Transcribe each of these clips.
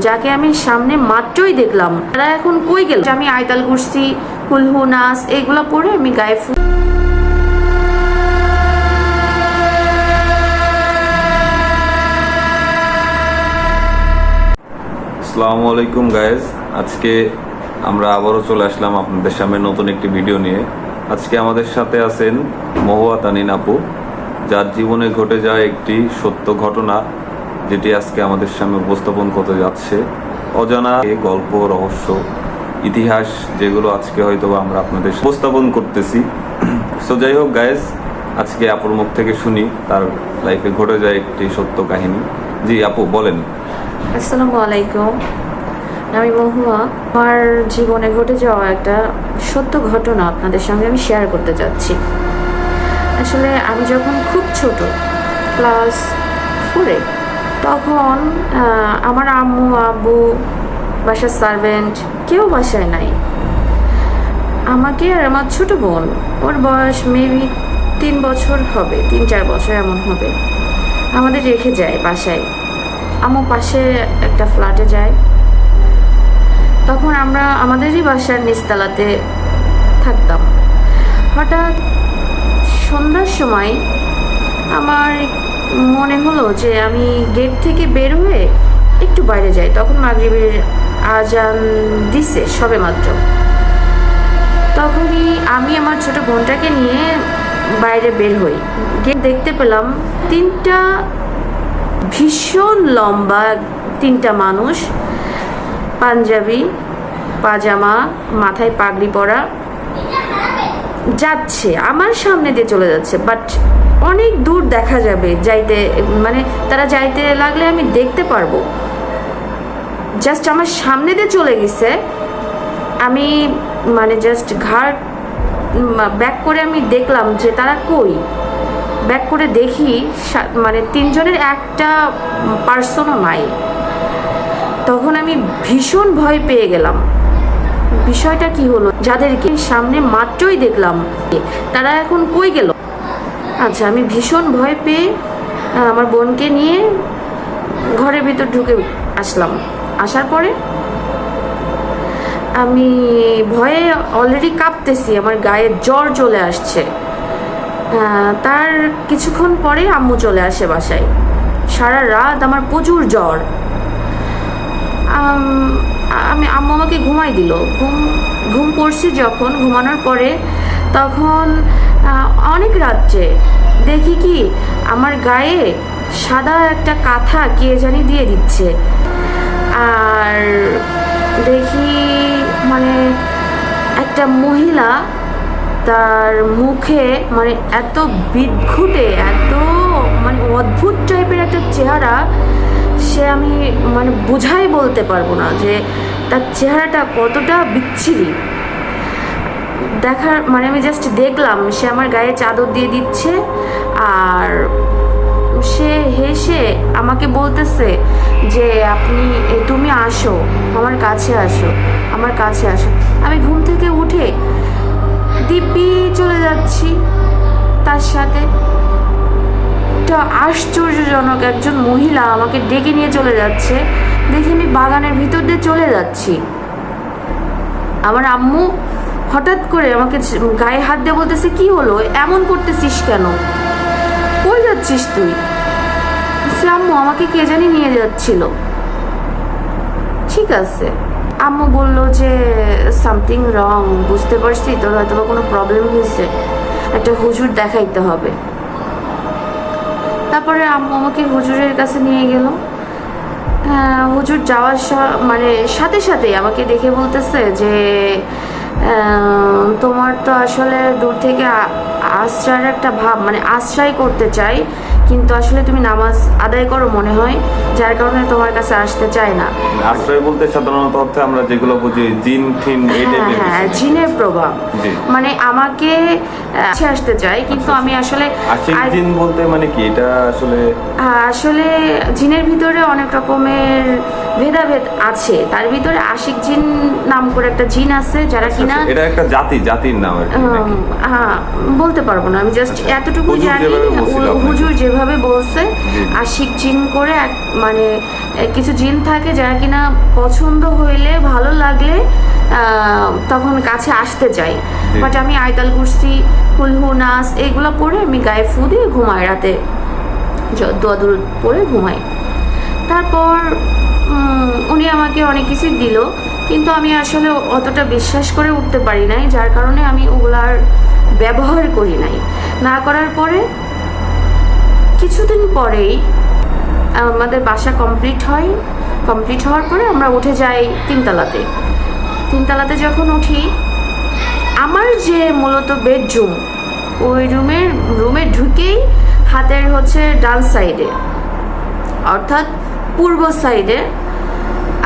যাকে আমি সামনে মাত্রই দেখলাম, তারা এখন কই গেল? আমি আয়তাল কুরসি, কুলহু নাস এগুলো পড়ে আমি গায়ে আসসালামু আলাইকুম গাইজ। আজকে আমরা আবারও চলে আসলাম আপনাদের সামনে নতুন একটি ভিডিও নিয়ে। আজকে আমাদের সাথে আছেন মহুয়া তানিন আপু, যার জীবনে ঘটে যাওয়া একটি সত্য ঘটনা, যেটি আজকে আমাদের সামনে উপস্থাপন করতে যাচ্ছে। অজানা গল্প, রহস্য, ইতিহাস, যেগুলো আজকে হয়তো আমরা আপনাদের উপস্থাপন করতেছি। সো যাই হোক গাইজ, আজকে আপুর মুখ থেকে শুনি তার লাইফে ঘটে যায় একটি সত্য কাহিনী। জি আপু বলেন। আসসালামু আলাইকুম, আমি মহুয়া। আমার জীবনে ঘটে যাওয়া একটা সত্য ঘটনা আপনাদের সঙ্গে আমি শেয়ার করতে চাচ্ছি। আসলে আমি যখন খুব ছোট, ক্লাস 4-এ, তখন আমার আম্মু আব্বু, বাসার সার্ভেন্ট কেউ বাসায় নাই। আমাকে আর আমার ছোট বোন, ওর বয়স মেবি 3 বছর হবে, 3-4 বছর এমন হবে, আমাদের রেখে যায় বাসায়। আম্মু পাশে একটা ফ্ল্যাটে যায়। তখন আমরা আমাদেরই বাসার নিচতলাতে থাকতাম। হঠাৎ সন্ধ্যার সময় আমার মনে হলো যে আমি গেট থেকে বের হয়ে একটু বাইরে যাই। তখন মাগরিবের আজান দিছে সবে মাত্র। তখনই আমি আমার ছোট বোনটাকে নিয়ে বাইরে বের হই। গিয়ে দেখতে পেলাম 3টা ভীষণ লম্বা 3টা মানুষ, পাঞ্জাবি, পাজামা, মাথায় পাগড়ি পরা, যাচ্ছে আমার সামনে দিয়ে চলে যাচ্ছে। বাট অনেক দূর দেখা যাবে, যাইতে মানে তারা যাইতে লাগলে আমি দেখতে পারবো। জাস্ট আমার সামনে দিয়ে চলে গেছে। আমি মানে জাস্ট ঘাড় ব্যাক করে আমি দেখলাম যে তারা কই। ব্যাক করে দেখি মানে 3 জনের একটা পার্সনও নাই। তখন আমি ভীষণ ভয় পেয়ে গেলাম। বিষয়টা কি হলো, যাদেরকে সামনে মাত্রই দেখলাম তারা এখন কই গেল? আচ্ছা, আমি ভীষণ ভয় পেয়ে আমার বোনকে নিয়ে ঘরের ভিতর ঢুকে আসলাম। আসার পরে আমি ভয়ে অলরেডি কাঁপতেছি, আমার গায়ে জ্বর চলে আসছে। তার কিছুক্ষণ পরে আম্মু চলে আসে বাসায়। সারা রাত আমার প্রচুর জ্বর। আম্মু আমাকে ঘুমাই দিল। ঘুম পড়ছি যখন, ঘুমানোর পরে তখন অনেক রাত্রে দেখি কি আমার গায়ে সাদা একটা কাঁথা কে জানি দিয়ে দিচ্ছে। আর দেখি মানে একটা মহিলা, তার মুখে মানে এত বিদঘুটে, এত মানে অদ্ভুত টাইপের একটা চেহারা, সে আমি মানে বোঝাই বলতে পারবো না যে তার চেহারাটা কতটা বিচ্ছিরি দেখার। মানে আমি জাস্ট দেখলাম সে আমার গায়ে চাদর দিয়ে দিচ্ছে, আর সে হেসে আমাকে বলতেছে যে তুমি আসো, আমার কাছে আসো, আমার কাছে আসো। আমি ঘুম থেকে উঠে দিব্যি চলে যাচ্ছি তার সাথে। একটা আশ্চর্যজনক একজন মহিলা আমাকে ডেকে নিয়ে চলে যাচ্ছে। দেখি আমি বাগানের ভিতর দিয়ে চলে যাচ্ছি। আমার আম্মু হঠাৎ করে আমাকে গায়ে হাত দিয়ে বলতেছে, কি হলো, এমন করতেছিস কেন, কই যাচ্ছিস তুই? সে আম্মু আমাকে কে জানি নিয়ে যাচ্ছিল। ঠিক আছে, আম্মু বললো যে সামথিং রং, বুঝতে পারছি তোর হয়তো বা কোনো প্রবলেম হয়েছে, একটা হুজুর দেখাইতে হবে। তারপরে আম্মু আমাকে হুজুরের কাছে নিয়ে গেল। হুজুর যাওয়ার মানে সাথে সাথে আমাকে দেখে বলতেছে যে তোমার তো আসলে দূর থেকে আশ্রয়ের একটা ভাব, মানে আশ্রয় করতে চাই, কিন্তু আসলে তুমি নামাজ আদায় করো মনে হয়, যার কারণে তোমার কাছে আসতে চায় না। আশ্রয় বলতে সাধারণত অর্থে আমরা যেগুলো বুঝি জিন ঠিন, হ্যাঁ, জিনের প্রভাব, মানে আমাকে আসতে চাই, কিন্তু আমি আসলে জিন বলতে মানে কি এটা আসলে জিনের ভিতরে অনেক রকমের ভেদাভেদ আছে। তার ভিতরে আশিক জিন নাম করে একটা জিন আছে যারা কিনা এটা একটা জাতির নাম আর কি নাকি? হ্যাঁ, বলতে পারবো না, আমি জাস্ট এতটুকু হুজুর জানি যেভাবে বলছিল আপনাকে। হুজুর যেভাবে বলছে আশিক জিন করে মানে কিছু জিন থাকে যারা কিনা পছন্দ হইলে ভালো লাগলে তখন কাছে আসতে চাই। বাট আমি আয়তাল কুরসি, কুলহু নাস এগুলো পড়ে আমি গায়ে ফু দিয়ে ঘুমাই, রাতে দোয়া দুরুদ পড়ে ঘুমাই। তারপর উনি আমাকে অনেক কিছু দিল, কিন্তু আমি আসলে অতটা বিশ্বাস করে উঠতে পারি নাই, যার কারণে আমি ওগুলার ব্যবহার করি নাই। না করার পরে কিছুদিন পরেই আমাদের বাসা কমপ্লিট হওয়ার পরে আমরা উঠে যাই তিনতলাতে যখন উঠি, আমার যে মূলত বেডরুম, ওই রুমে ঢুকেই হাতের হচ্ছে ডান সাইডে অর্থাৎ পূর্ব সাইডে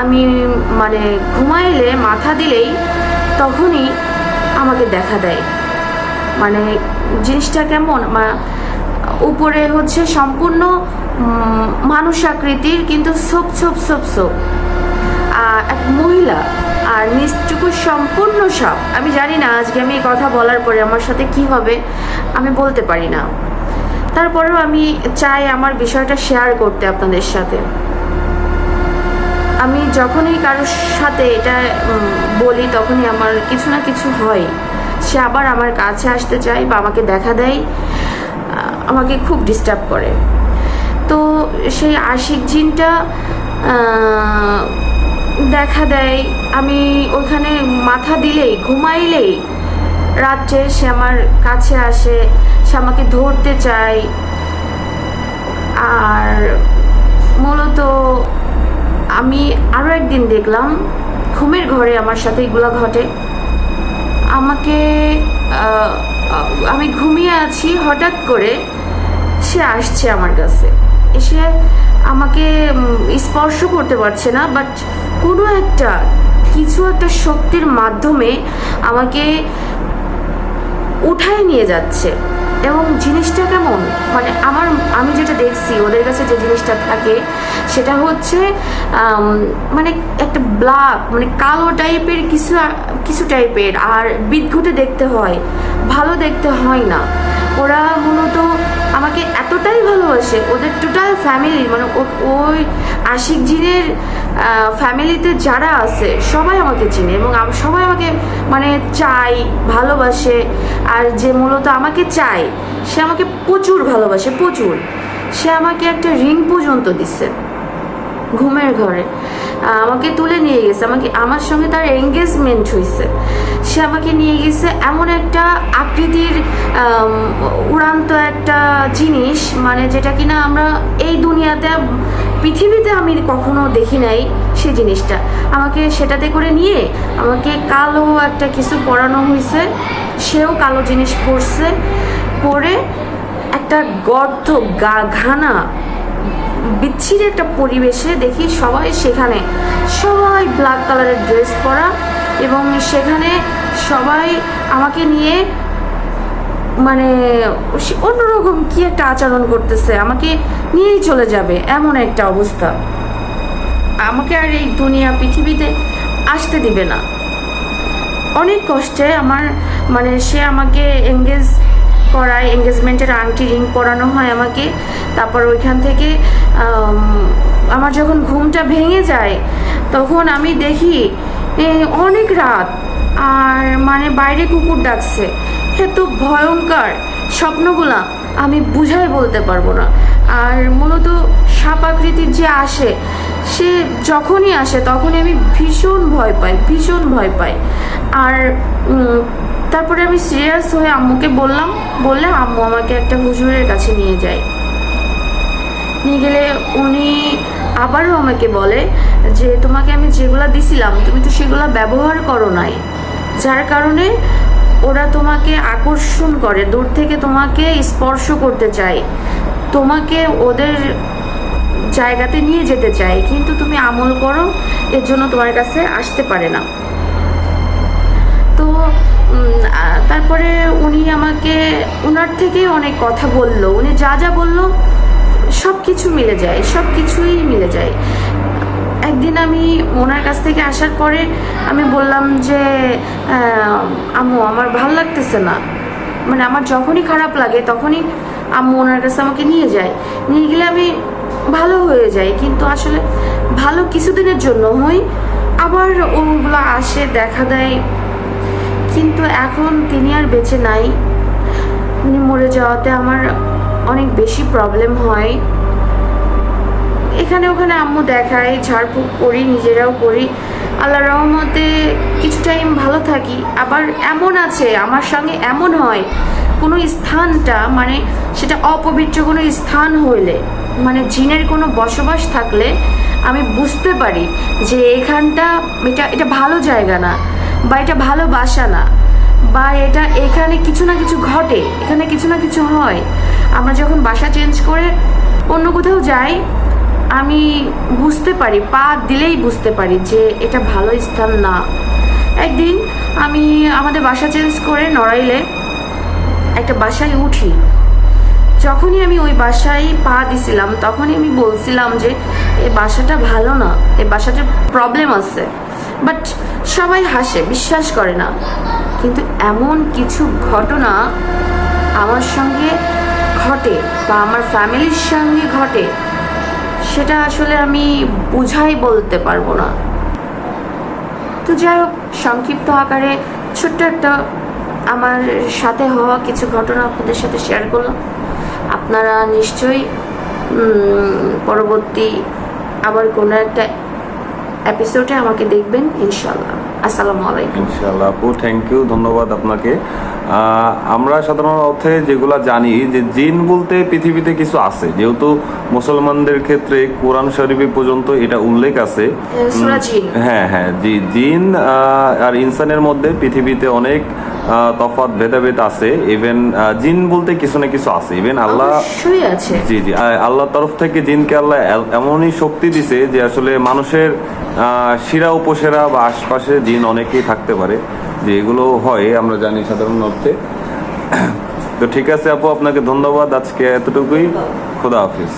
আমি মানে ঘুমাইলে মাথা দিলেই তখনই আমাকে দেখা দেয়। মানে জিনিসটা কেমন, উপরে হচ্ছে সম্পূর্ণ মানুষ আকৃতির, কিন্তু সোপ এক মহিলা, আর নিচটুকু সম্পূর্ণ সাপ। আমি জানি না আজকে আমি এই কথা বলার পরে আমার সাথে কি হবে, আমি বলতে পারি না। তারপরেও আমি চাই আমার বিষয়টা শেয়ার করতে আপনাদের সাথে। আমি যখনই কারোর সাথে এটা বলি তখনই আমার কিছু না কিছু হয়, সে আবার আমার কাছে আসতে চায় বা আমাকে দেখা দেয়, আমাকে খুব ডিস্টার্ব করে। তো সেই আশিক জিনটা দেখা দেয়, আমি ওইখানে মাথা দিলেই ঘুমাইলেই রাত্রে সে আমার কাছে আসে, সে আমাকে ধরতে চায়। আর মূলত আমি আরও একদিন দেখলাম ঘুমের ঘরে আমার সাথে এগুলো ঘটে। আমি ঘুমিয়ে আছি, হঠাৎ করে সে আসছে আমার কাছে, এসে আমাকে স্পর্শ করতে পারছে না, বাট কোনো কিছু একটা শক্তির মাধ্যমে আমাকে উঠায় নিয়ে যাচ্ছে। এবং জিনিসটা কেমন, মানে আমি যেটা দেখছি ওদের কাছে যে জিনিসটা থাকে সেটা হচ্ছে মানে একটা ব্ল্যাক, মানে কালো টাইপের কিছু টাইপের, আর বিদঘুটে দেখতে হয়, ভালো দেখতে হয় না। ওরা মূলত আমাকে এতটাই ভালোবাসে, ওদের টোটাল ফ্যামিলি, মানে ওই আশিক জিনের ফ্যামিলিতে যারা আছে সবাই আমাকে চিনে এবং সবাই আমাকে মানে চাই, ভালোবাসে। আর যে মূলত আমাকে চায় সে আমাকে প্রচুর ভালোবাসে, প্রচুর। সে আমাকে একটা রিং পর্যন্ত দিচ্ছে ঘুমের ঘরে, আমাকে তুলে নিয়ে গেছে, আমার সঙ্গে তার এঙ্গেজমেন্ট হয়েছে। সে আমাকে নিয়ে গেছে এমন একটা আকৃতির উড়ান্ত একটা জিনিস, মানে যেটা কিনা আমরা এই দুনিয়াতে পৃথিবীতে আমি কখনো দেখি নাই। সে জিনিসটা আমাকে সেটাতে করে নিয়ে আমাকে কালো একটা কিছু পরানো হয়েছে, সেও কালো জিনিস পরছে, পরে একটা গর্ত ঘানা বিচ্ছিরি একটা পরিবেশে দেখি সেখানে সবাই ব্ল্যাক কালারের ড্রেস পরা, এবং সেখানে সবাই আমাকে নিয়ে মানে অন্যরকম কি একটা আচরণ করতেছে, আমাকে নিয়েই চলে যাবে এমন একটা অবস্থা। আমাকে আর এই পৃথিবীতে আসতে দিবে না। অনেক কষ্টে মানে সে আমাকে করায়, এঙ্গেজমেন্টের আংটি রিং পরানো হয় আমাকে। তারপর ওইখান থেকে আমার যখন ঘুমটা ভেঙে যায় তখন আমি দেখি অনেক রাত, আর মানে বাইরে কুকুর ডাকছে। এত ভয়ঙ্কর স্বপ্নগুলা আমি বুঝাই বলতে পারবো না। আর মূলত সাপ আকৃতির যে আসে, সে যখনই আসে তখনই আমি ভীষণ ভয় পাই। আর তারপরে আমি সিরিয়াস হয়ে আম্মুকে বললে আম্মু আমাকে একটা হুজুরের কাছে নিয়ে গেলে উনি আবারও আমাকে বলে যে তোমাকে আমি যেগুলা দিছিলাম তুমি তো সেগুলা ব্যবহার করো নাই, যার কারণে ওরা তোমাকে আকর্ষণ করে, দূর থেকে তোমাকে স্পর্শ করতে চায়, তোমাকে ওদের জায়গাতে নিয়ে যেতে চায়, কিন্তু তুমি আমল করো, এর জন্য তোমার কাছে আসতে পারে না। তো তারপরে উনি আমাকে ওনার থেকে অনেক কথা বললো, উনি যা বললো সব কিছুই মিলে যায়। একদিন আমি ওনার কাছ থেকে আসার পরে আমি বললাম যে আম্মু আমার ভালো লাগতেছে না, মানে আমার যখনই খারাপ লাগে তখনই আম্মু ওনার কাছে আমাকে নিয়ে যায়, নিয়ে গেলে আমি ভালো হয়ে যাই। কিন্তু আসলে ভালো কিছুদিনের জন্য হই, আবার ওগুলো আসে দেখা দেয়। কিন্তু এখন তিনি আর বেঁচে নাই, উনি মরে যাওয়াতে আমার অনেক বেশি প্রবলেম হয়। এখানে ওখানে আম্মু দেখায়, ঝাড়ফুঁক করি, নিজেরাও করি। আল্লাহর রহমতে কিছু টাইম ভালো থাকি। আবার এমন আছে আমার সঙ্গে এমন হয়, কোনো স্থানটা মানে সেটা অপবিত্র কোনো স্থান হইলে, মানে জিনের কোনো বসবাস থাকলে আমি বুঝতে পারি যে এখানটা এটা ভালো জায়গা না, বা এটা ভালো বাসা না, বা এখানে কিছু না কিছু ঘটে, এখানে কিছু না কিছু হয়। আমরা যখন বাসা চেঞ্জ করে অন্য কোথাও যাই, আমি বুঝতে পারি, পা দিলেই বুঝতে পারি যে এটা ভালো স্থান না। একদিন আমি আমাদের বাসা চেঞ্জ করে নড়াইলে একটা বাসায় উঠি। যখনই আমি ওই বাসায় পা দিছিলাম তখনই আমি বলছিলাম যে এই বাসাটা ভালো না, এই বাসাটার প্রবলেম আছে। বাট সবাই হাসে, বিশ্বাস করে না। কিন্তু এমন কিছু ঘটনা আমার সঙ্গে ঘটে বা আমার ফ্যামিলির সঙ্গে ঘটে, সেটা আসলে আমি বুঝাই বলতে পারবো না। তো যাই হোক, সংক্ষিপ্ত আকারে ছোট্ট একটা আমার সাথে হওয়া কিছু ঘটনা আপনাদের সাথে শেয়ার করলাম। আপনারা নিশ্চয়ই পরবর্তী আবার কোনো একটা এপিসোডে আমাকে দেখবেন ইনশাল্লাহ। আসসালামু আলাইকুম। ইনশাআল্লাহ আপু, থ্যাংক ইউ, ধন্যবাদ আপনাকে। আমরা সাধারণ অর্থে যেগুলা জানি যে জিন বলতে পৃথিবীতে কিছু আছে, যেহেতু মুসলমানদের ক্ষেত্রে কোরআন শরীফে পর্যন্ত এটা উল্লেখ আছে। সূরা জিন। হ্যাঁ হ্যাঁ, জি, জিন আর ইনসানের মধ্যে পৃথিবীতে অনেক তফাৎ ভেদাভেদ আছে। ইভেন জিন বলতে কিছু না কিছু আছে, ইভেন আল্লাহ অবশ্যই আছে। জি জি, আল্লাহর তরফ থেকে জিনকে আল্লাহ এমনই শক্তি দিছে যে আসলে মানুষের শিরা উপসেরা বা আশপাশে জিন অনেকেই থাকতে পারে, যে এগুলো হয় আমরা জানি সাধারণ অর্থে। তো ঠিক আছে আপু, আপনাকে ধন্যবাদ, আজকে এতটুকুই। খোদা হাফিজ।